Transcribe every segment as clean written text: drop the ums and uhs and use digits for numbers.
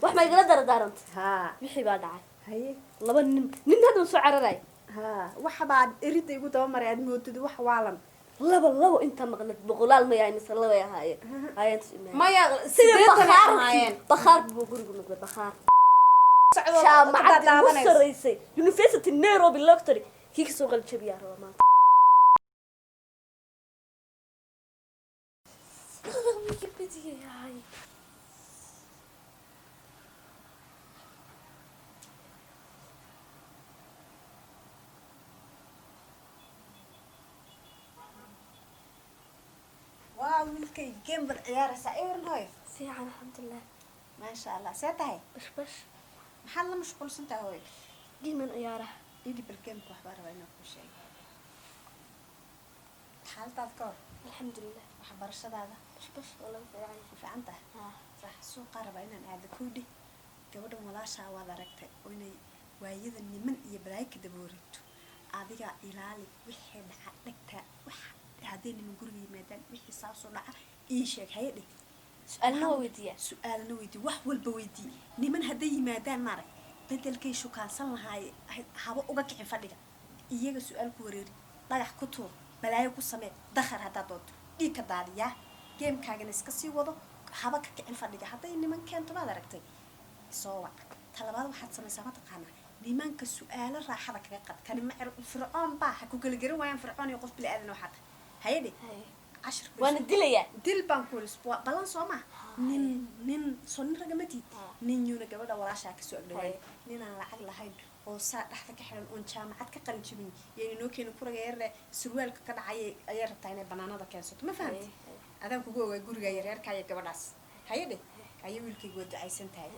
wax ma igala dardaaranta wixii baa dhacay haye laba nin hadda soo cararay waxa baad erida igu daba maray aad moodid wax waalan laba inta maqnad boqolaal ma yahay mise laba yahaayeen hayeen maya bakhaar buu gurigu noqday bakhaar jaamacad ugu saraysay University Nairobi Loctory kii ka soo qaljabiyaa raba maanta wiilkay game bal ciyaaraysa eeran hooy fiican alxamdulillah ma sha Allah seetahay bash maxaa la mashquulsantahay hooy game ciyaara idii bal game wax baa rabaa inaan ku sheego xaaltaad ka alxamdulillah wax barashadaada bash wala fiican tahay sax suuqa rabaa inaan aado kuudi gabadhan walaashaa waad aragtay oo inay waayada niman iyo balaayka daboorito adiga ilaali wixii dhaca dhagta wax hadii niman guriga yimaadaan wixii saasoo dhaca ii sheeg hay'adhi su'aalna weydii wax walba weydii niman haday yimaadaan maarag bedelkay shukaansan lahaay haba uga kicin fadhiga iyaga su'aal ku wareeri dhagax ku tuur balaayo ku samee dakhar hadaa doonto dhig ka daadiyaa geemkaagana iska sii wado haba ka kicin fadhiga haday niman keento baad aragtay soo wac talabaad waxaad samaysaa ma taqaanaa nimanka su'aalo raaxada kaga qad kani ma fircoon baa ha ku kala garan waayaan fircoon iyo qof bili aadan waxaad hay'adhi عشر وانا دليا دل بانكولس بلان سوما نين صن رقمتي نين يونا قبل ولا شاك سوق دوين نين على عقل هاي oo saa dhaxda ka xiran oo jaamacad ka qalin jibin yeena noo keenay kuraga yar surwaalka ka dhacay ay rabtaa inay banaanada keensato ma fahamtay adan kugu ogaa guriga yar yar kaaya gabadhaas hay'adhi ay wiilkaygu ducaysan tahay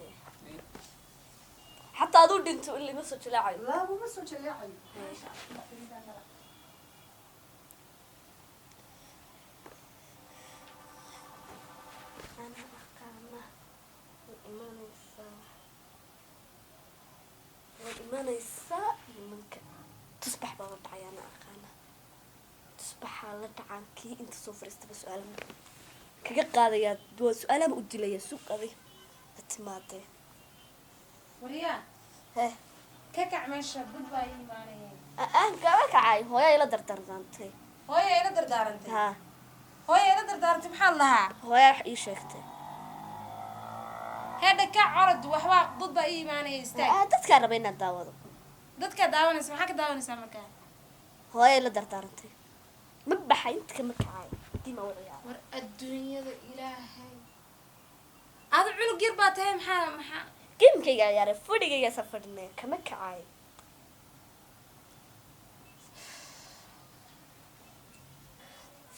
hatta adu dhinto ilaa ma soo jilaacayo ma soo jilaacayo imanaysa nimanka tusbax baa la dhacay ana aqaana tusbaxa la dhacan kii inta soo fariistaba su'aalaha kaga qaadaya waa su'aalaha u dilaya suuq aday timaatay wariya ka kac meesha dad baa iimaanayeen gaba kacay hooyo ila dardarantay hooyo ila dardarantay maxaa lahaa hooyo wax ii sheegtay هذا كعرض وحواق ضد أي معنى يستاهل. دتك ربينا داوضو. دتك داون اسمه حق داون اسمه مكان. هو إيه اللي درتارنتي. مبحى أنت كمكعاي. دي ما وريها. ور الدنيا ذا إلهي. هذا علو قربات هاي محا. كم كي يعرف فودي كي سافرنا كمكعاي.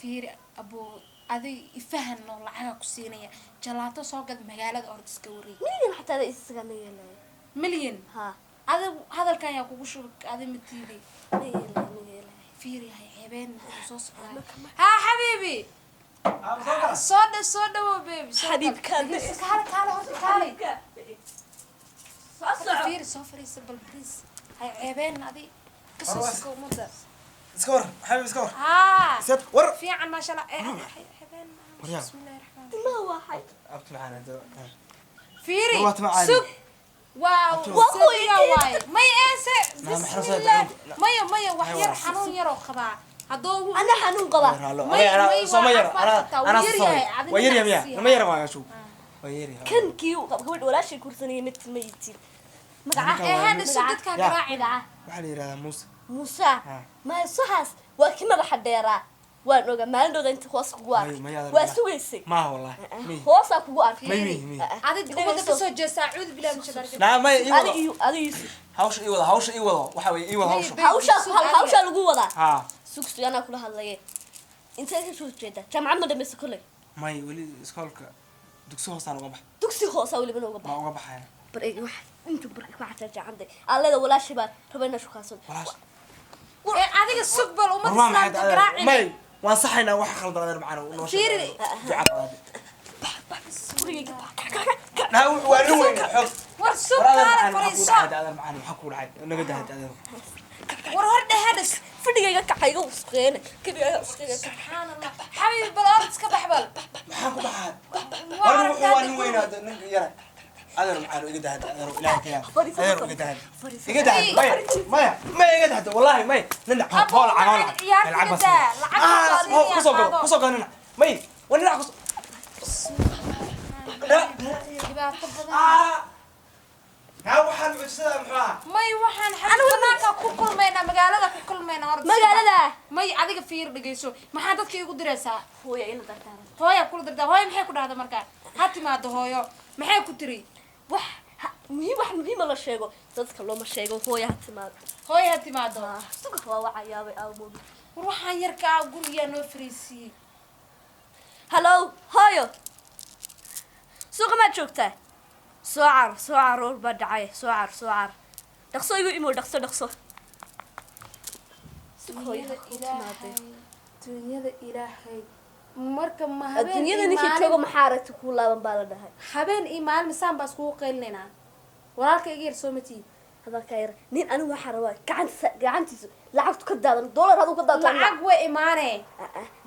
فير أبو أذي يفهم إنه العالم كسينية جلاته ساقط مجالات أرض سكوري مليون حتى هذا إستغنية له مليون ها هذا الكان يقول شو هذا متيري مليون فيري هاي عبين صوص ها حبيبي صودا وبيبي حبيب كان كالي فيري صفري سبل بريس هاي عبين هذه قصص كومودة سكور حبيبي سكور ست ور في عن ما شاء الله بسم الله الرحمن الرحيم ما واحد أبت معانا فيري سوق واو سيا واي ما يأسى بسم الله ما وحير حنون يرو خبا هدو أنا حنون قبا أنا ويري ميا ما يرى ما أشوف ويري كان كيو قبل ولا شيء كورسني مثل ميتين هذا سدد كراعي وحلي هذا موسى ما صحص وكما بحديرا وأنا ما عنده أنت خاص قوار واسويسي ما والله خاص قوار مي هذا تقول تسوي جسا عود بلا مشدار نعم ما هذا يوسف هاوش إيوه وحوي إيوه هاوش القوة ده ها سوكس أنا كلها هلاقي أنت إيش شو تجده كم عمر ده بس كله ما يولي سكولك دكسوه صار وقبح دكسي خاص أولي منه وقبح ما وقبح يعني بريك واحد أنتوا بريك واحد ترجع عندي الله ده ولا شيء بار ربنا شو خاصون هذيك السقبل وما تسلم تقراعي ماي وانصحنا واحد خلط غير معنا ونوش فيري لا وين حب والسوق هذا فريسة هذا معنا وحكوا عاد نقد هذا ورهد هذا فدقيقة كحيقة وسخينة كبيرة وسخينة سبحان الله حبيبي بالأرض كبحبل حكوا بعد وين هذا يلا أنا محارو إجد هذا أنا إله كيا فريسة أنا فريسة. إجد هذا فريسة. إجد هذا ما إجد هذا والله ما نلعب هول عن يا بس لعب كسوق نلعب ما ونلعب لا ها waxaan cusubada maxaa may waxaan xalka ku kulmayna magaalada ku kulmayna orod magaalada may adiga fiir dhigayso maxaa dadka igu diraysaa hooyo ila dardaran hooyo kula dardaa hooyo maxay ku dhahdaa markaa ha timaado hooyo maxay ku tiri wax muhiim la sheego dadka looma sheego hooyo ha timaado hooyo ha timaado suuqa waa wacayaabay awmood war waxaan yarkaa guriga noo fariisiyey hello hooyo suuqa ma joogtaa soo caroor baa dhacay soo car dhaqso igu imo dhaqso dunyada ilaahay marka ma adduunyada ninkii joogo maxaa aragti ku laaban baa la dhahay habeen iyo maalin misaan baa iskugu qaylinayna walaalka iga yar soo matii hadalka yar nin anigu waxaa rabaa gacantiisa lacagtu ka daadan dollar haduu ka daadan lacag way imaanee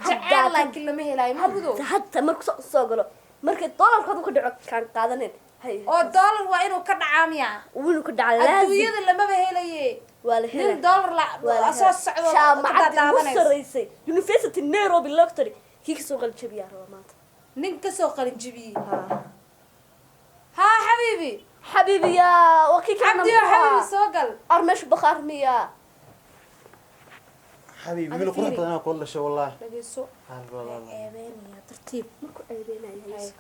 jacayl laakiin lama helaayo mabudo hadda markuu soo galo markay dollarka haduu ka dhaco kaan qaadanen oo dollar waa inuu ka dhacaa miya inuu ka dhaca laazim adduunyada lamaba helaye waa la helay nin dollar la soo socdo jaamacadda ugu saraysay university Nairobi Loctory kii kasoo qalin jabiyaa raba maanta nin kasoo qalin jabiyey ها حبيبي حبيبي يا وكيك عبدي يا حبيبي سوقل أرمش بخار ميا حبيبي من القرى بدنا كل شيء والله لقيسو والله ايبين يا ترتيب مكو ايبين يا هي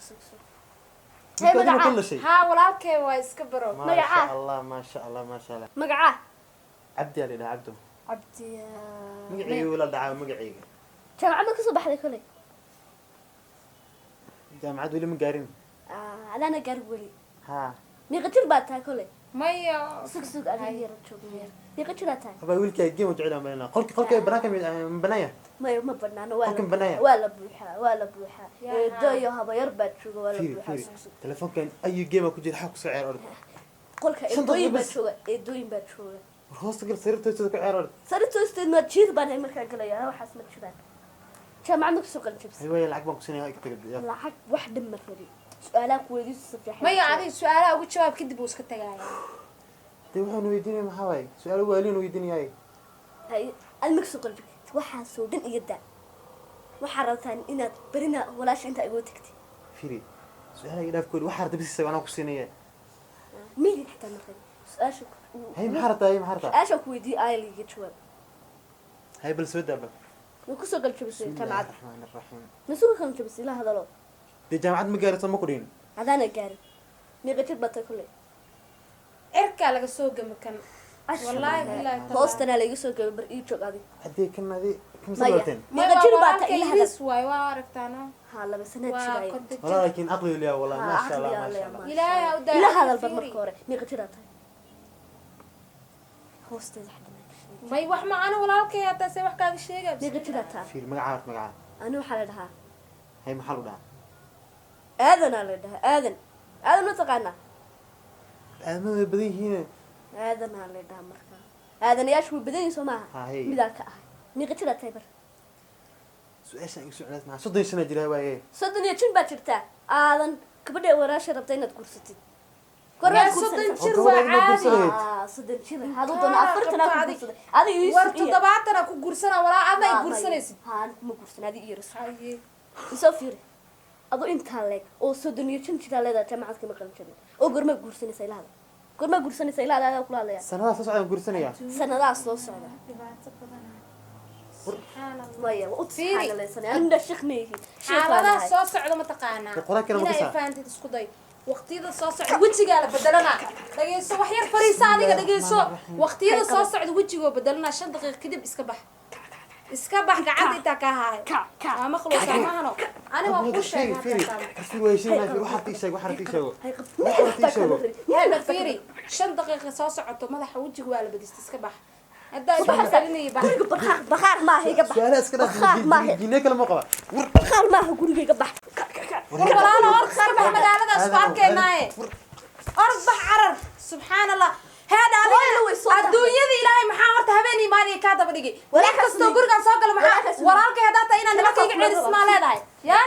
كل شيء ها ولالكي waa iska baro ما شاء الله ما شاء الله ما شاء الله مقعه عبدي يا ليلى عبده عبدي مقعي ولا دعاء مقعي جامعة ما كسو بحدي كلي جامعة ولا من قارين أنا قارب ولي ها ميقتل باتها كلي مايا سوق أنا هي رتشوف ميقتل باتها أبى أقول لك جيم وجعلها بيننا قلك بناك من بنايا ما بنانا قلك بنايا ولا بوحة دايو هبا يربط شو ولا بوحة تلفون كان أي جيم أكو جيل حق سعر أرض قلك دوين بتشوف دوين بتشوف خلاص تقول صرت تسوق عرض صرت استد ما تشيد بان مركا قليا أنا وحاس ما تشبان كم عندك سوق الجبس أيوة العقبة كسنة هاي كتير العقب واحد من فريق سؤالك ودي صفيح مايا عادي سؤالها ugu jawaab kadib uu iska tagaaya waxaan weydiinay maxaa waay su'aal waalin weydiinayay هاي المك سوق الجبس waxaa soo dhan iga daa waxaa rabtaan inaad barina walaash inta igu tagtay firi su'aalaha ilaaf kood waxa rabta bisay waana ku siinaya مين حتى مثلا سؤالك hay maxaa rabtaa سؤالك ودي آيل يجي جواب hay bal soo daaba نكو سوق الجبس جامعة الرحمن الرحيم نسوق الجبس لا هذا لو dee jaamacad ma gaarayso ma ku dhihin هذا أنا قارب ميقتل بطل كله cirka laga soo gama kan wallahi billahi هوستنا لا يسوق بريء هذه haddii kanadi kama مايا sabarteen ميقتل بطل إلا هذا waay waa aragtaana هلا بس أنا waa تشاي konta والله لكن عقلي ليا والله ما شاء الله ما شاء الله ilaahay u لا هذا البرمر كورة ميقتل هذا هوست حد may wax ma ana walaalkay hada say wax kaaga sheegay ميقتل هذا فير magacaad magacaad أنا وحالها hay maxaa lu dhahaa آذن على ده آذن ما تقعنا aadamada way badan yihiin آذن على ده مركا آذن ياش بدين سماها هاي مذاك ميقتل هذا تايبر su-aashaan igu socdaad maxaa 30 sano jira waaye صدني يا بaa jirtaa aadan gabadha waraasha rabtay inaad gursatid yaa soddon jir waa caadi soddon jir haduu doono afartan aad gursaday adiga war 70 ku gursana walaa aad ay gursanaysid haan ma gursan adiga iyo rasul isoo fiiri adoo intaa leeg oo soddon iyo shan jir leedahay jaamacad kama qalin jabin oo gorma gursanaysa ilaada gorma gursanaysa ilaada aad kula hadlaya sanadaas soo socdaan guursanaya sanadaas soo socda dhibaato badan maya u tiirinaysan anda shaqmeeyay xaaladaha soo socda ma taqaanaa qora kale ma inay kasa faantid isku day waqtiyada soo socda wajiga la bedelana dhageyso wax yar fariisa adiga dhageyso waqtiyada soo socda wajiga bedelana 5 daqiiqo kadib iska bax gacanta inta ka haayo ama khuluus maahano ani waa ku sheegay firi firi way sheegay waxa tii sheeg yaa firi 5 daqiiqo soo socoto madaxa wajiga waa la bedista iska bax هذا يبغى يبغى بخار ما هي قبح سؤال اسكت جيني كلام قبا بخار ما هو قولي قبح والله انا ارخر بمقالده اسبان كيناي اربح عرر سبحان الله هذا الدنيا الهي ما حاورت هبيني ما nimankaaga ka daba dhigay Walaa nin kastoo gurigaan soo gala maxaa walaalkay haddaa tahay inaad nimankayga ceelis maa leedahay ya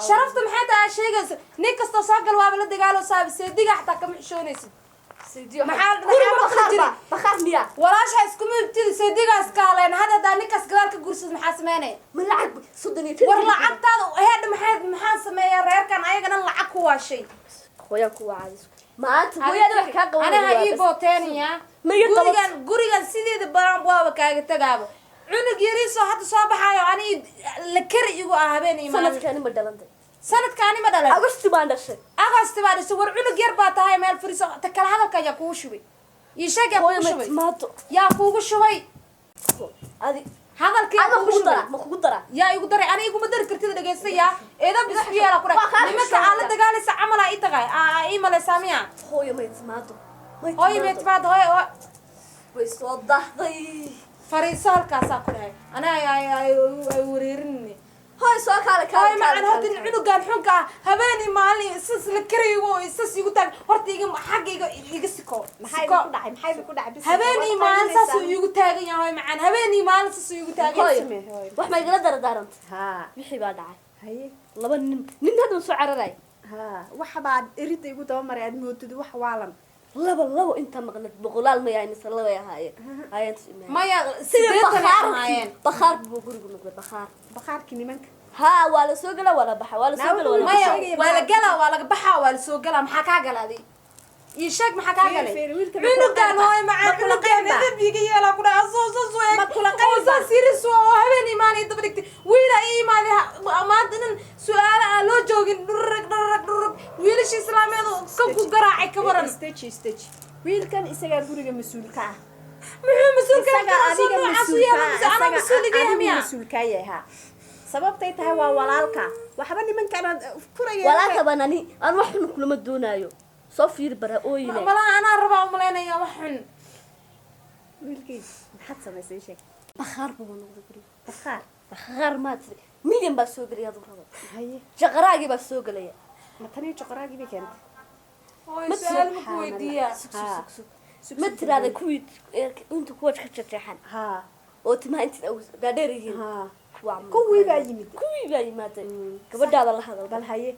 sharafta maxay tahay sheegaysa nin kastoo soo gala waaba la dagaalo saabi seediga xataa kama xishoonaysid bakhaar miya walaasha isku mibtidi seedigaas kaaleen hadda ninkaas gadaal ka guursad maxaa sameynaya ma lacag soddon iyo war lacagtaada heedha maxaa sameeya reerkan ayagana lacag ku waashay hooyaan ku wacadis maanta hooyada wax kaa qaban anaha ii booteenaya gurigan sideeda baran waaba kaaga tagaaba cunug yariisoo hadda soo baxaayo ani la kari igu ah habeen iyo maalin sanadkaani ma dhalantay sanadkaani ma dhalan agosti baan dhashay agosti baa dhashay war cunug yar baa tahay meel fariiso ta kala hadalka ayaa kugu shubay ii sheeg yaa kugu shubay yaa kugu shubay adi hadalkii ama kugu dara ma kugu dara yaa igu daray ani iguma dari kartid dhageystayaa eedo bisku yeela ku dhac nimanka aan la dagaalaysa camal aa ii tagay ii malaysaa miya hooyo may timaado hooyo may timaado hooyo way soo dahday fariiso halkaasaa ku dhahay anaa ay wareerinayne hooyo soo kaale hooyo macaan horta cunugaan xunka ah habeenii maalin isas la karayo oo isas igu taag horta xagga iga siko maxay ku dhacay habeenii maalin saasuu iigu taagan yahay hooyo macaan habeenii maalin saasuu iigu taagan yahay wax ma igala daradaaranta haa wixii baa dhacay haye laba nin hadda soo cararay haa waxa baa erida igu daba maray aad moodid wax waalan labo inta maqnad boqolaal ma yahay mise laba ahaayeen ayaan maya sidii bakhaar buu gurigu noqday bakhaarkii nimanka haa waa la soo galaa waa la baxaa waa la soo galaa maya waa la galaa waa laga baxaa waa la soo galaa maxaa kaa galaaday ii sheeg maxaa kaa galay cunugaan hooy macaan cunugaan dabiga yeelaa ku dhaca soo siris oo habeen imaanay daba dhigtay wiila ii imaanay maanta nin su-aala aan loo joogin dhurrug wiilasha islaameed kan ku garaacay ka waran wiilkan isagaa guriga mas-uulka ah muxuu mas-uulka yahay sababtay tahay waa walaalka waxba nimankan kuraya walaalka banani aan wax xun kulama doonaayo soo fiir bara ooyine malaha anaa rabaa umaleynaya wax xun wiilkii maxaad samaysay sheeg bakhaar buu noqday guriga bakhaar maad milyan baa soo galaya aduu rabo haye shaqaraagii baa soo galaya ma tani shaqaraagii bay keentay hooy su-aal ma ku weydiiyaa ma tiraada kuwii inta kuwa ka jeexan haa oo timaha inta dhaadheer yihiin haa kuwii baa yimaaday gabadhaada la hadal bal haye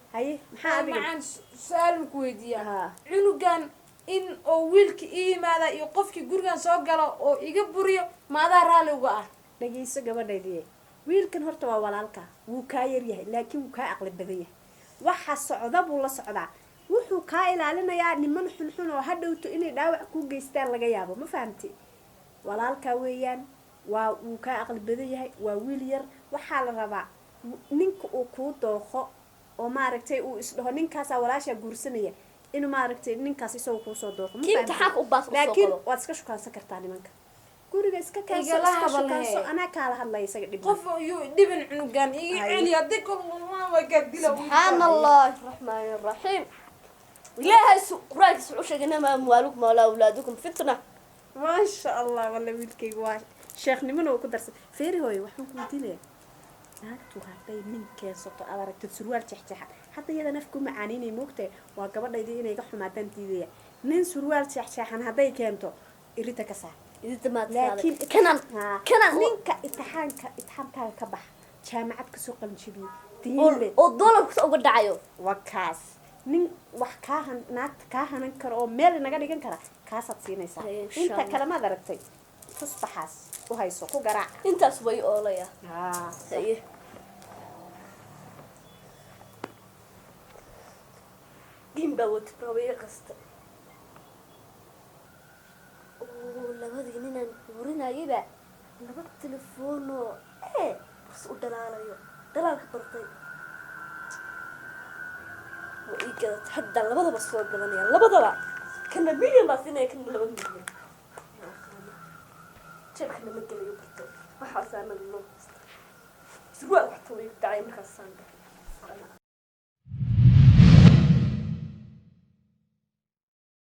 maxaa adiga macaan su-aal ma ku weydiiyaa haa cunugan in oo wiilka ii yimaada iyo qofkii gurigan soo galo oo iga buriyo ma adaa raalli uga ah dhageyso gabadhaydii wiilkan horta waa walaalka wuu kaa yar yahay laakiin wuu kaa aqli badan yahay waxa socda buu la socdaa wuxuu kaa ilaalinayaa niman xunxun oo hadhowto inay dhaawac ku geystaan laga yaabo ma fahamtay walaalka weeyaan waa wuu kaa aqli badan yahay waa wiil yar waxaa la rabaa ninka uu kuu dooqo oo maaragtay uu isdhaho ninkaasaa walaashaa guursanaya inuu maaragtay ninkaas isagoo kuusoo dooqo laakiin waad iska shukaansan kartaa nimanka guriga iska kaanso anaa kaala hadlaya isaga dhib qof yuu dhibin cunugan iga celiya dikolmaa gaadila subxaan allahi raxmaani raxiim ilaahay qur-aankiisa wuxuu sheegay inamaa amwaalukum walaa awlaadukum fitna maasha allah walla wiilkayga waa sheekhnimona uu ku darsan feeri hooyo waxaan ku weydiinaya naagtu hadday nin keensato aad aragtid surwaal jeexjeexa hadda iyada nafku macaaniinay moogtahay waa gabadhaydii inay ga xumaadaan diidaya nin surwaal jeexjeexan hadday keento irita ka saar laakiin ninka itixaankaaga ka bax jaamacad kasoo qalinjabiyo diinle oo doolarkusa uga dhacayo waa kaas nin wax naagta kaa hanan karo oo meel naga dhigan kara kaasaad siinaysaa inta kale maad aragtay tusbaxaas u hayso ku garaac intaas way oolaya haye gimba wati baabaya kasta labadii ninaan burinayaba laba telefoonoo bas u dhalaalayo dhalaalka bartay waa ii gadatay hadda labadaba soo gadanaya labadaba kana milyan baa siinaya kana 2 milyan jeebka lama gelayo bartay waxaasaa noo surwaal waxta way dhacay markaas saanga